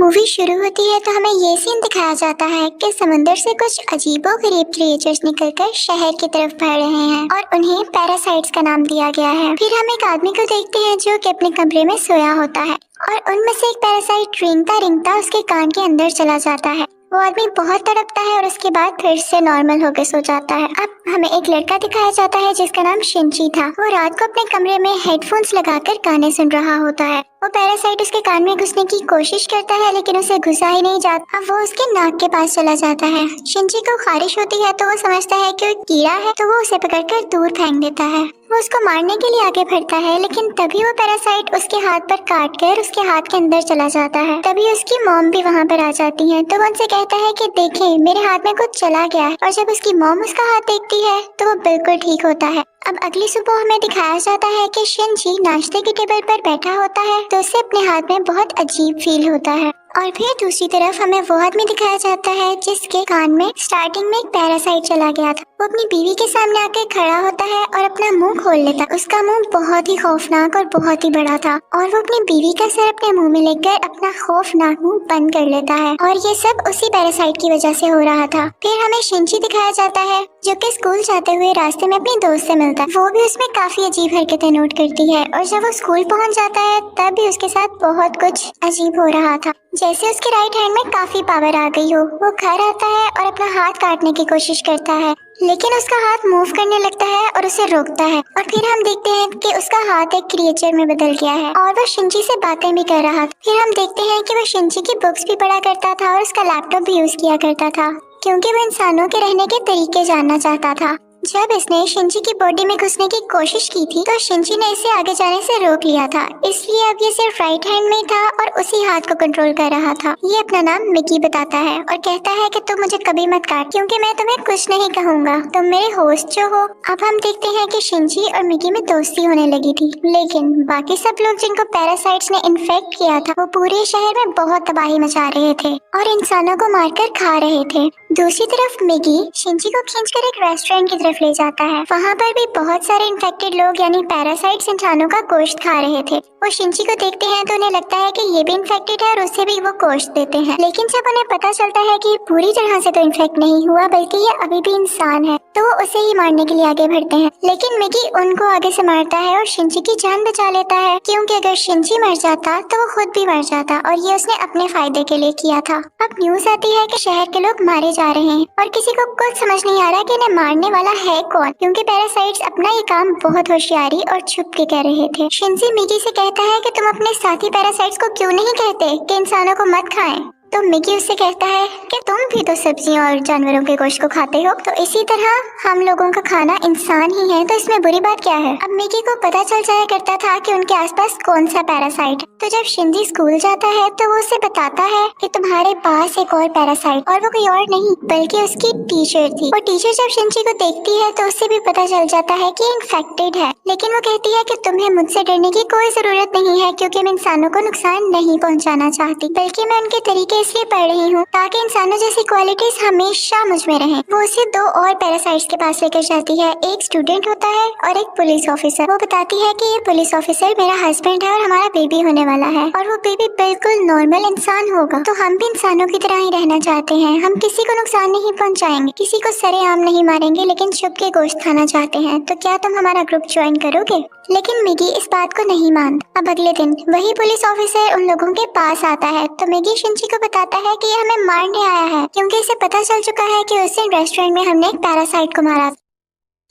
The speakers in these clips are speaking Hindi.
मूवी शुरू होती है तो हमें ये सीन दिखाया जाता है कि समंदर से कुछ अजीबोगरीब क्रिएचर्स निकलकर शहर की तरफ बढ़ रहे हैं और उन्हें पैरासाइट्स का नाम दिया गया है। फिर हम एक आदमी को देखते हैं जो कि अपने कमरे में सोया होता है और उनमें से एक पैरासाइट रेंगता रेंगता उसके कान के अंदर चला जाता है। वो आदमी बहुत तड़पता है और उसके बाद फिर से नॉर्मल होकर सो जाता है। अब हमें एक लड़का दिखाया जाता है जिसका नाम शिनची था। वो रात को अपने कमरे में हेडफोन्स लगाकर गाने सुन रहा होता है। वो पैरासाइट उसके कान में घुसने की कोशिश करता है लेकिन उसे घुसा ही नहीं जाता। अब वो उसके नाक के पास चला जाता है। शिनची को खारिश होती है तो वो समझता है कि वो कीड़ा है तो वो उसे पकड़कर दूर फेंक देता है। वो उसको मारने के लिए आगे बढ़ता है लेकिन तभी वो पैरासाइट उसके हाथ पर काट कर उसके हाथ के अंदर चला जाता है। तभी उसकी मॉम भी वहाँ पर आ जाती है तो वो उनसे कहता है कि देखें मेरे हाथ में कुछ चला गया है। और जब उसकी मॉम उसका हाथ देखती है तो वो बिल्कुल ठीक होता है। अब अगली सुबह हमें दिखाया जाता है कि शिनची नाश्ते की टेबल पर बैठा होता है तो उसे अपने हाथ में बहुत अजीब फील होता है। और फिर दूसरी तरफ हमें वो आदमी दिखाया जाता है जिसके कान में स्टार्टिंग में एक पैरासाइट चला गया था। वो अपनी बीवी के सामने आके खड़ा होता है और अपना मुंह खोल लेता है। उसका मुंह बहुत ही खौफनाक और बहुत ही बड़ा था और वो अपनी बीवी का सर अपने मुंह में लेकर अपना खौफनाक मुंह बंद कर लेता है और ये सब उसी पैरासाइट की वजह से हो रहा था। फिर हमें शिनची दिखाया जाता है जो कि स्कूल जाते हुए रास्ते में अपनी दोस्त से मिलता है। वो भी उसमें काफी अजीब हरकतें नोट करती है और जब वो स्कूल पहुंच जाता है तब भी उसके साथ बहुत कुछ अजीब हो रहा था, जैसे उसके राइट हैंड में काफी पावर आ गई हो। वो घर आता है और अपना हाथ काटने की कोशिश करता है लेकिन उसका हाथ मूव करने लगता है और उसे रोकता है और फिर हम देखते हैं कि उसका हाथ एक क्रिएचर में बदल गया है और वो शिनची से बातें भी कर रहा था। फिर हम देखते हैं कि वो शिनची की बुक्स भी पढ़ा करता था और उसका लैपटॉप भी यूज किया करता था क्योंकि वो इंसानों के रहने के तरीके जानना चाहता था। जब इसने शिनची की बॉडी में घुसने की कोशिश की थी तो शिनची ने इसे आगे जाने से रोक लिया था, इसलिए अब ये सिर्फ राइट हैंड में था और उसी हाथ को कंट्रोल कर रहा था। ये अपना नाम मिकी बताता है और कहता है कि तुम मुझे कभी मत काट क्योंकि मैं तुम्हें कुछ नहीं कहूँगा, तुम मेरे होस्ट जो हो। अब हम देखते हैं कि शिनची और मिकी में दोस्ती होने लगी थी लेकिन बाकी सब लोग जिनको पैरासाइट्स ने इन्फेक्ट किया था वो पूरे शहर में बहुत तबाही मचा रहे थे और इंसानों को मारकर खा रहे थे। दूसरी तरफ मिकी शिनची को खींचकर एक रेस्टोरेंट की तरफ ले जाता है। वहाँ पर भी बहुत सारे इन्फेक्टेड लोग यानी पैरासाइट्स इंसानों का गोश्त खा रहे थे। वो शिनची को देखते हैं तो उन्हें लगता है कि ये भी इन्फेक्टेड है और उसे भी वो गोश्त देते हैं लेकिन जब उन्हें पता चलता है कि पूरी तरह से तो इन्फेक्ट नहीं हुआ बल्कि ये अभी भी इंसान है तो वो उसे ही मारने के लिए आगे बढ़ते हैं लेकिन मिकी उनको आगे से मारता है और शिनची की जान बचा लेता है क्योंकि अगर शिनची मर जाता तो वो खुद भी मर जाता और ये उसने अपने फायदे के लिए किया था। अब न्यूज आती है कि शहर के लोग मारे जा रहे हैं और किसी को कुछ समझ नहीं आ रहा कि इन्हें मारने वाला है कौन क्योंकि पैरासाइट्स अपना ये काम बहुत होशियारी और छुप के कर रहे थे। शिनची मिकी से कहता है कि तुम अपने साथी पैरासाइट्स को क्यों नहीं कहते कि इंसानों को मत खाएं। तो मिकी उससे कहता है कि तुम भी तो सब्जियों और जानवरों के गोश्त को खाते हो तो इसी तरह हम लोगों का खाना इंसान ही है तो इसमें बुरी बात क्या है। अब मिकी को पता चल जाया करता था कि उनके आसपास कौन सा पैरासाइट है तो जब शिनची स्कूल जाता है तो वो उसे बताता है कि तुम्हारे पास एक और पैरासाइट और वो कोई और नहीं बल्कि उसकी टीचर थी। वो टीचर जब शिनची को देखती है तो उसे भी पता चल जाता है कि इन्फेक्टेड है लेकिन वो कहती है कि तुम्हें मुझसे डरने की कोई जरूरत नहीं है क्योंकि मैं इंसानों को नुकसान नहीं पहुँचाना चाहती बल्कि मैं उनके तरीके इसलिए पढ़ रही हूँ ताकि इंसानों जैसी क्वालिटीज हमेशा मुझ में रहें। वो उसे दो और पैरासाइट्स के पास लेकर जाती है, एक स्टूडेंट होता है और एक पुलिस ऑफिसर। वो बताती है कि ये पुलिस ऑफिसर मेरा हस्बैंड है और हमारा बेबी होने वाला है और वो बेबी बिल्कुल नॉर्मल इंसान होगा तो हम भी इंसानों की तरह ही रहना चाहते हैं। हम किसी को नुकसान नहीं पहुँचाएंगे, किसी को सरेआम नहीं मारेंगे लेकिन छुप के गोश्त खाना चाहते हैं तो क्या तुम हमारा ग्रुप ज्वाइन करोगे। लेकिन मिकी इस बात को नहीं मानता। अब अगले दिन वही पुलिस ऑफिसर उन लोगों के पास आता है तो मिकी शिनची को बताता है कि ये हमें मारने आया है क्योंकि इसे पता चल चुका है कि उस दिन रेस्टोरेंट में हमने एक पैरासाइट को मारा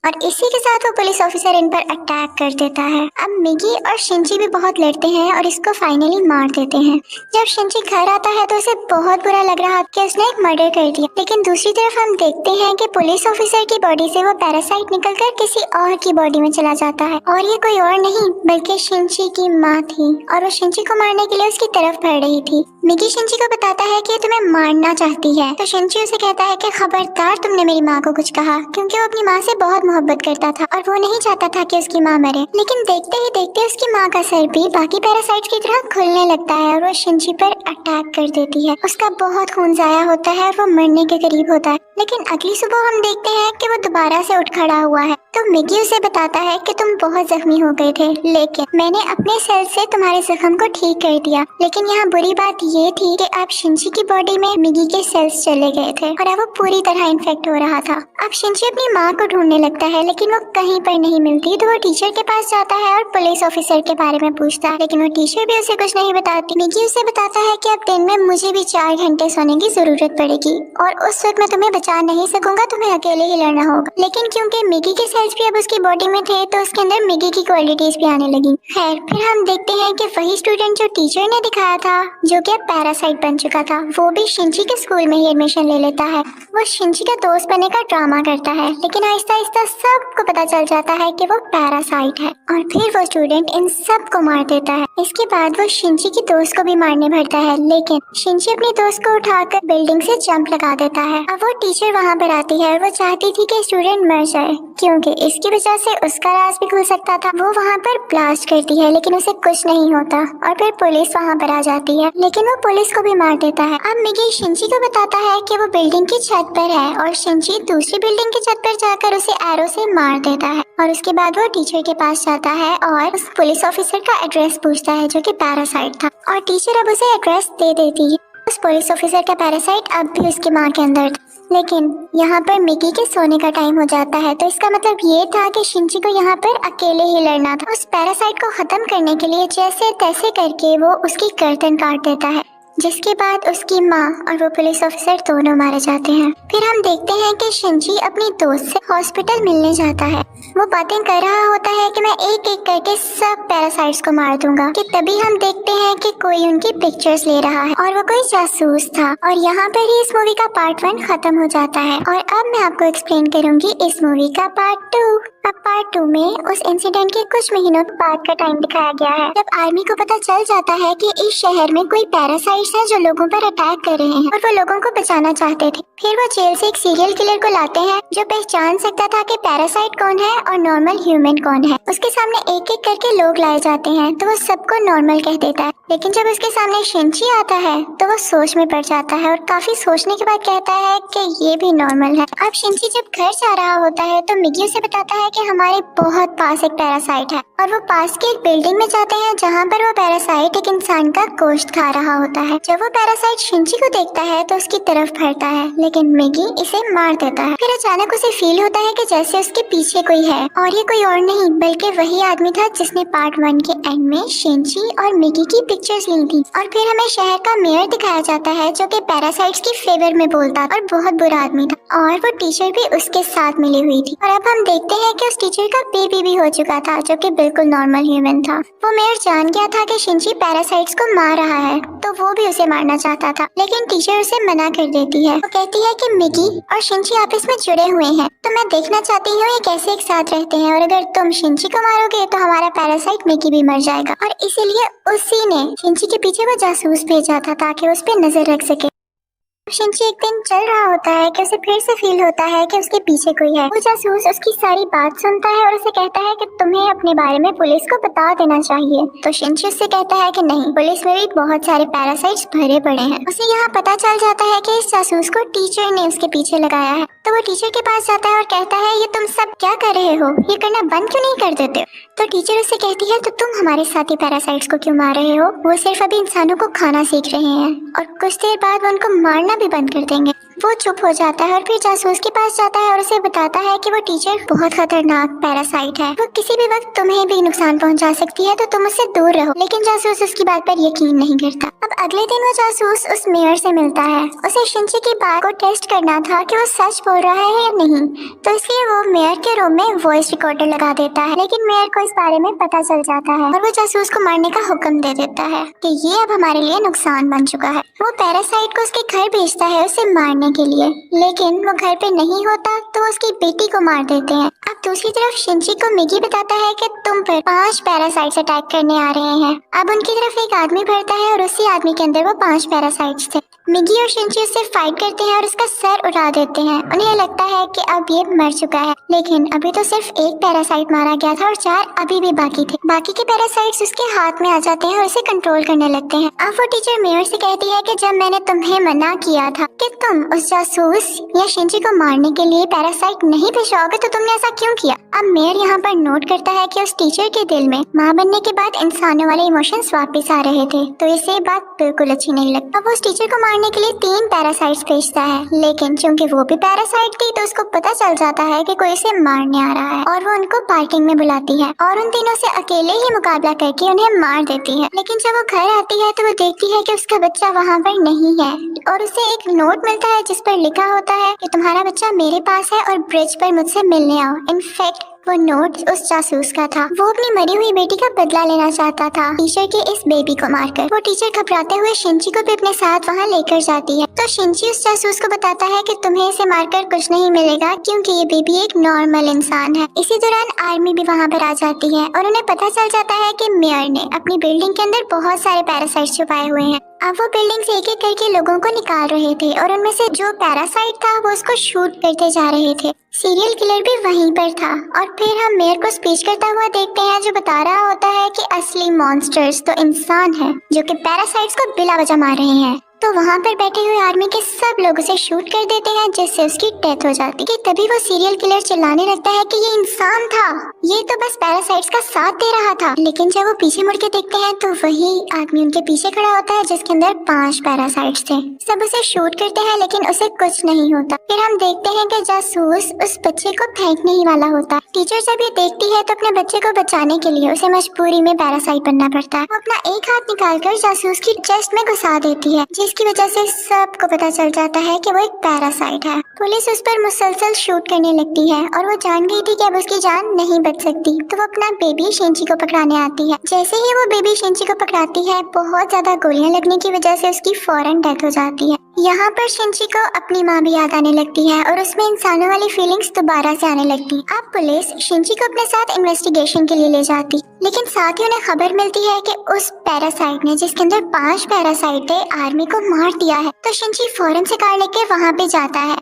और इसी के साथ वो पुलिस ऑफिसर इन पर अटैक कर देता है। अब मिकी और शिनची भी बहुत लड़ते हैं और इसको फाइनली मार देते हैं। जब शिनची घर आता है तो उसे बहुत बुरा लग रहा कि उसने एक मर्डर कर दिया लेकिन दूसरी तरफ हम देखते हैं कि पुलिस ऑफिसर की बॉडी से वो पैरासाइट निकलकर किसी और की बॉडी में चला जाता है और ये कोई और नहीं बल्कि शिनची की माँ थी और वो शिनची को मारने के लिए उसकी तरफ बढ़ रही थी। मिकी शिनची को बताता है कि तुम्हें मारना चाहती है तो शिनची उसे कहता है कि खबरदार तुमने मेरी माँ को कुछ कहा क्योंकि वो अपनी माँ से बहुत मोहब्बत करता था और वो नहीं चाहता था कि उसकी माँ मरे। लेकिन देखते ही देखते उसकी माँ का सर भी बाकी पैरासाइट्स की तरह खुलने लगता है और वो शिनची पर अटैक कर देती है। उसका बहुत खून जाया होता है और वो मरने के करीब होता है लेकिन अगली सुबह हम देखते हैं कि वो दोबारा से उठ खड़ा हुआ है। तो मिगी उसे बताता है कि तुम बहुत जख्मी हो गए थे, लेकिन मैंने अपने सेल से तुम्हारे जख्म को ठीक कर दिया। लेकिन यहाँ बुरी बात ये थी कि अब शिंची की बॉडी में मिगी के सेल्स चले गए थे और अब वो पूरी तरह इन्फेक्ट हो रहा था। अब शिंची अपनी माँ को ढूंढने लगता है, लेकिन वो कहीं पर नहीं मिलती। तो वो टीचर के पास जाता है और पुलिस ऑफिसर के बारे में पूछता है, लेकिन वो टीचर भी उसे कुछ नहीं बताती। मिगी उसे बताता है कि अब दिन में मुझे भी 4 घंटे सोने की जरूरत पड़ेगी और उस वक्त मैं तुम्हें बचा नहीं सकूंगा, तुम्हें अकेले ही लड़ना होगा। लेकिन क्योंकि मिगी के सेल्स भी अब उसकी बॉडी में थे तो उसके अंदर मिगी की क्वालिटीज भी आने लगी। खैर, फिर हम देखते हैं कि वही स्टूडेंट जो टीचर ने दिखाया था, जो कि अब पैरासाइट बन चुका था, वो भी शिंची के स्कूल में ही एडमिशन ले लेता है। वो शिंची का दोस्त बनने का ड्रामा करता है, लेकिन आहिस्ता आहिस्ता सबको पता चल जाता है कि वो पैरासाइट है और फिर वो स्टूडेंट इन सब को मार देता है। इसके बाद वो शिंची की दोस्त को भी मारने भरता है, लेकिन शिंची अपने दोस्त को उठाकर बिल्डिंग से जंप लगा देता है। अब वो टीचर वहाँ पर आती है और वो चाहती थी कि स्टूडेंट मर जाए, क्योंकि इसकी वजह से उसका राज भी खुल सकता था। वो वहाँ पर ब्लास्ट करती है, लेकिन उसे कुछ नहीं होता और फिर पुलिस वहाँ पर आ जाती है, लेकिन वो पुलिस को भी मार देता है। अब मिगी शिंची को बताता है कि वो बिल्डिंग की छत पर है और शिंची दूसरी बिल्डिंग की छत पर जाकर उसे एरो से मार देता है। और उसके बाद वो टीचर के पास जाता है और उस पुलिस ऑफिसर का एड्रेस पूछता है, जो कि पैरासाइट था, और टीचर अब उसे एड्रेस दे देती है। उस पुलिस ऑफिसर का पैरासाइट अब भी उसकी माँ के अंदर था। लेकिन यहाँ पर मिगी के सोने का टाइम हो जाता है, तो इसका मतलब ये था कि शिंची को यहाँ पर अकेले ही लड़ना था। उस पैरासाइट को खत्म करने के लिए जैसे तैसे करके वो उसकी गर्दन काट देता है, जिसके बाद उसकी माँ और वो पुलिस ऑफिसर दोनों मारे जाते हैं। फिर हम देखते हैं कि शिंची अपनी दोस्त से हॉस्पिटल मिलने जाता है। वो बातें कर रहा होता है कि मैं एक एक करके सब पैरासाइट्स को मार दूंगा, कि तभी हम देखते हैं कि कोई उनकी पिक्चर्स ले रहा है और वो कोई जासूस था। और यहाँ पर ही इस मूवी का पार्ट 1 खत्म हो जाता है और अब मैं आपको एक्सप्लेन करूंगी इस मूवी का पार्ट 2। अब पार्ट 2 में उस इंसिडेंट के कुछ महीनों बाद का टाइम दिखाया गया है, जब आर्मी को पता चल जाता है कि इस शहर में कोई पैरासाइट्स हैं जो लोगों पर अटैक कर रहे हैं और वो लोगों को बचाना चाहते थे। फिर वो जेल से एक सीरियल किलर को लाते हैं जो पहचान सकता था कि पैरासाइट कौन है और नॉर्मल ह्यूमन कौन है। उसके सामने एक एक करके लोग लाए जाते हैं, तो वो सबको नॉर्मल कह देता है। लेकिन जब उसके सामने शिंची आता है तो वो सोच में पड़ जाता है और काफी सोचने के बाद कहता है कि ये भी नॉर्मल है। अब शिंची जब घर जा रहा होता है तो मिगी उसे बताता है कि हमारे बहुत पास एक पैरासाइट है, और वो पास के एक बिल्डिंग में जाते हैं जहाँ पर वो पैरासाइट एक इंसान का गोश्त खा रहा होता है। जब वो पैरासाइट शिंची को देखता है तो उसकी तरफ बढ़ता है, लेकिन मिगी इसे मार देता है। फिर अचानक उसे फील होता है कि जैसे उसके पीछे कोई है, और ये कोई और नहीं बल्कि वही आदमी था जिसने पार्ट 1 के एंड में शिंची और मिगी की पिक्चर्स ली थी। और फिर हमें शहर का मेयर दिखाया जाता है जो कि पैरासाइट्स की फेवर में बोलता और बहुत बुरा आदमी था, और वो टीचर भी उसके साथ मिली हुई थी। और अब हम देखते हैं कि उस टीचर का बेबी भी हो चुका था जो कि बिल्कुल नॉर्मल ह्यूमन था। वो मेयर जान गया था कि शिंची पैरासाइट्स को मार रहा है, तो वो भी उसे मारना चाहता था, लेकिन टीचर उसे मना कर देती है। वो कहती है कि मिगी और शिंची आपस में जुड़े हुए हैं, तो मैं देखना चाहती हूँ ये कैसे एक साथ रहते हैं, और अगर तुम शिंची को मारोगे तो हमारा पैरासाइट मिगी भी मर जाएगा। और इसीलिए उसी ने शिंची के पीछे वो जासूस भेजा था ताकि उस पर नजर रख सके। शिंची एक दिन चल रहा होता है कि उसे फिर से फील होता है कि उसके पीछे कोई है। वो जासूस उसकी सारी बात सुनता है और उसे कहता है कि तुम्हें अपने बारे में पुलिस को बता देना चाहिए। तो शिंची उससे कहता है कि नहीं, पुलिस में भी बहुत सारे पैरासाइट्स भरे पड़े हैं। उसे यहाँ पता चल जाता है कि इस जासूस को टीचर ने उसके पीछे लगाया है। तो वो टीचर के पास जाता है और कहता है ये तुम सब क्या कर रहे हो, ये करना बंद क्यों नहीं कर देते? तो टीचर उससे कहती है तो तुम हमारे साथी पैरासाइट्स को क्यों मार रहे हो? वो सिर्फ अभी इंसानों को खाना सीख रहे हैं और कुछ देर बाद वो उनको मारना भी बंद कर देंगे। वो चुप हो जाता है और फिर जासूस के पास जाता है और उसे बताता है कि वो टीचर बहुत खतरनाक पैरासाइट है, वो किसी भी वक्त तुम्हें भी नुकसान पहुंचा सकती है, तो तुम उससे दूर रहो। लेकिन जासूस उसकी बात पर यकीन नहीं करता। अब अगले दिन वो जासूस उस मेयर से मिलता है। उसे शिंची की बात को टेस्ट करना था कि वो सच बोल रहा है या नहीं, तो इसलिए वो मेयर के रूम में वॉइस रिकॉर्डर लगा देता है। लेकिन मेयर को इस बारे में पता चल जाता है और वो जासूस को मारने का हुक्म दे देता है कि ये अब हमारे लिए नुकसान बन चुका है। वो पैरासाइट को उसके घर भेजता है उसे मारने के लिए, लेकिन वो घर पे नहीं होता तो उसकी बेटी को मार देते हैं। अब दूसरी तरफ शिंची को मिगी बताता है कि तुम पर 5 पैरासाइट्स अटैक करने आ रहे हैं। अब उनकी तरफ एक आदमी बढ़ता है और उसी आदमी के अंदर वो 5 पैरासाइट्स थे। मिगी और शिंची उससे फाइट करते हैं और उसका सर उड़ा देते हैं। उन्हें लगता है कि अब ये मर चुका है, लेकिन अभी तो सिर्फ एक पैरासाइट मारा गया था और 4 अभी भी बाकी थे। बाकी के पैरासाइट्स उसके हाथ में आ जाते हैं और उसे कंट्रोल करने लगते हैं। अब वो टीचर मेयर से कहती है कि जब मैंने तुम्हें मना किया था कि तुम उस जासूस या शिंची को मारने के लिए पैरासाइट नहीं भिजवाओगे तो तुमने ऐसा क्यों किया। अब मेयर यहाँ पर नोट करता है कि उस टीचर के दिल में माँ बनने के बाद इंसानों वाले इमोशंस वापस आ रहे थे, तो इसे बात बिल्कुल अच्छी नहीं लगती। अब वो उस टीचर को मारने के लिए 3 पैरासाइट्स भेजता है, लेकिन चूंकि वो भी पैरासाइट थी तो उसको पता चल जाता है कि कोई इसे मारने आ रहा है और वो उनको पार्किंग में बुलाती है और उन तीनों से अकेले ही मुकाबला करके उन्हें मार देती है। लेकिन जब वो घर आती है तो वो देखती है कि उसका बच्चा वहाँ पर नहीं है और उसे एक नोट मिलता है जिस पर लिखा होता है कि तुम्हारा बच्चा मेरे पास है और ब्रिज पर मुझसे मिलने आओ। इनफैक्ट वो नोट उस जासूस का था। वो अपनी मरी हुई बेटी का बदला लेना चाहता था टीचर के इस बेबी को मारकर। वो टीचर घबराते हुए शिंची को भी अपने साथ वहाँ लेकर जाती है, तो शिंची उस जासूस को बताता है कि तुम्हें इसे मारकर कुछ नहीं मिलेगा क्योंकि ये बेबी एक नॉर्मल इंसान है। इसी दौरान आर्मी भी वहाँ पर आ जाती है और उन्हें पता चल जाता है कि मेयर ने अपनी बिल्डिंग के अंदर बहुत सारे पैरासाइट छुपाए हुए हैं। अब वो बिल्डिंग से एक एक करके लोगों को निकाल रहे थे और उनमें से जो पैरासाइट था वो उसको शूट करते जा रहे थे। सीरियल किलर भी वहीं पर था और फिर हम मेयर को स्पीच करता हुआ देखते हैं जो बता रहा होता है कि असली मॉन्स्टर्स तो इंसान हैं जो कि पैरासाइट्स को बिला वजह मार रहे हैं। तो वहाँ पर बैठे हुए आर्मी के सब लोग उसे शूट कर देते हैं जिससे उसकी डेथ हो जाती है। तभी वो सीरियल किलर चिल्लाने लगता है कि ये इंसान था, ये तो बस पैरासाइट्स का साथ दे रहा था। लेकिन जब वो पीछे मुड़ के देखते हैं तो वही आदमी उनके पीछे खड़ा होता है जिसके अंदर 5 पैरासाइट्स थे। सब उसे शूट करते हैं लेकिन उसे कुछ नहीं होता। फिर हम देखते हैं कि जासूस उस बच्चे को फेंकने ही वाला होता है। टीचर जब ये देखती है तो अपने बच्चे को बचाने के लिए उसे मजबूरी में पैरासाइट बनना पड़ता है। वो अपना एक हाथ निकालकर जासूस की चेस्ट में घुसा देती है जिसकी वजह से सबको पता चल जाता है कि वो एक पैरासाइट है। पुलिस उस पर मुसलसल शूट करने लगती है और वो जान गई थी कि अब उसकी जान नहीं बच सकती, तो वो अपना बेबी शिंची को पकड़ाने आती है। जैसे ही वो बेबी शिंची को पकड़ाती है बहुत ज्यादा गोलियां लगने की वजह से उसकी फौरन डेथ हो जाती है। यहाँ पर शिंची को अपनी माँ भी याद आने लगती है और उसमें इंसानों वाली फीलिंग्स दोबारा से आने लगती। अब पुलिस शिंची को अपने साथ इन्वेस्टिगेशन के लिए ले जाती, लेकिन साथ ही उन्हें खबर मिलती है कि उस पैरासाइट ने जिसके अंदर 5 पैरासाइट थे आर्मी को मार दिया है। तो शिंची फौरन से कार लेके वहाँ पे जाता है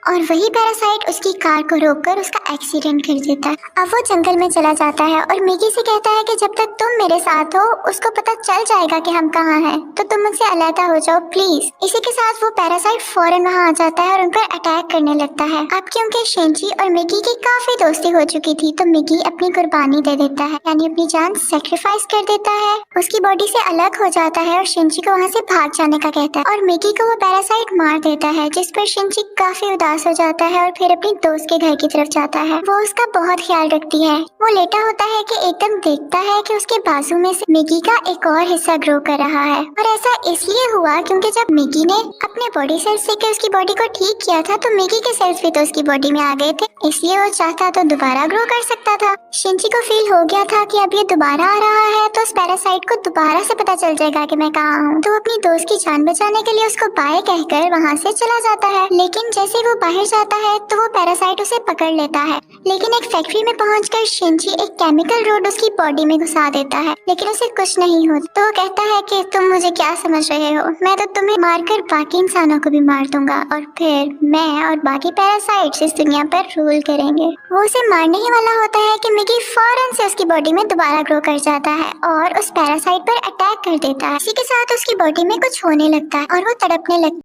और वही पैरासाइट उसकी कार को रोककर उसका एक्सीडेंट कर देता है। अब वो जंगल में चला जाता है और मिगी से कहता है कि जब तक तुम मेरे साथ हो उसको पता चल जाएगा कि हम कहाँ हैं, तो तुम मुझसे अलहदा हो जाओ प्लीज। इसी के साथ वो पैरासाइट फौरन वहाँ आ जाता है और उन पर अटैक करने लगता है। अब क्योंकि शिंची और मिगी की काफी दोस्ती हो चुकी थी तो मिगी अपनी कुर्बानी दे देता है, यानी अपनी जान सेक्रीफाइस कर देता है, उसकी बॉडी से अलग हो जाता है और शिंची को वहाँ से भाग जाने का कहता है और मिगी को वो पैरासाइट मार देता है, जिस पर शिंची काफी उदास हो जाता है और फिर अपनी दोस्त के घर की तरफ जाता है। वो उसका बहुत ख्याल रखती है। वो लेटा होता है कि एकदम देखता है कि उसके बाजू में से मिगी का एक और हिस्सा ग्रो कर रहा है और ऐसा इसलिए हुआ क्योंकि जब मिगी ने अपने बॉडी सेल्स से उसकी बॉडी को ठीक किया था तो मिगी के सेल्स भी तो उसकी बॉडी में आ गए थे, इसलिए वो चाहता तो दोबारा ग्रो कर सकता था। शिंची को फील हो गया था कि अब ये दोबारा आ रहा है तो उस पैरासाइट को दोबारा से पता चल जाएगा कि मैं कहाँ हूँ, तो अपनी दोस्त की जान बचाने के लिए उसको बाय कहकर वहाँ से चला जाता है। लेकिन जैसे वो बाहर जाता है तो वो पैरासाइट उसे पकड़ लेता है, लेकिन एक फैक्ट्री में पहुंचकर शिंची एक केमिकल रोड उसकी बॉडी में घुसा देता है, लेकिन उसे कुछ नहीं होता। तो वो कहता है कि तुम मुझे क्या समझ रहे हो, मैं तो तुम्हें मारकर बाकी इंसानों को भी मार दूंगा और फिर मैं और बाकी पैरासाइट्स इस दुनिया पर रूल करेंगे। वो उसे मारने ही वाला होता है कि मिगी फौरन से उसकी बॉडी में दोबारा ग्रो कर जाता है और उस पैरासाइट पर अटैक कर देता है। इसी के साथ उसकी बॉडी में कुछ होने लगता है और वो तड़पने लगता है।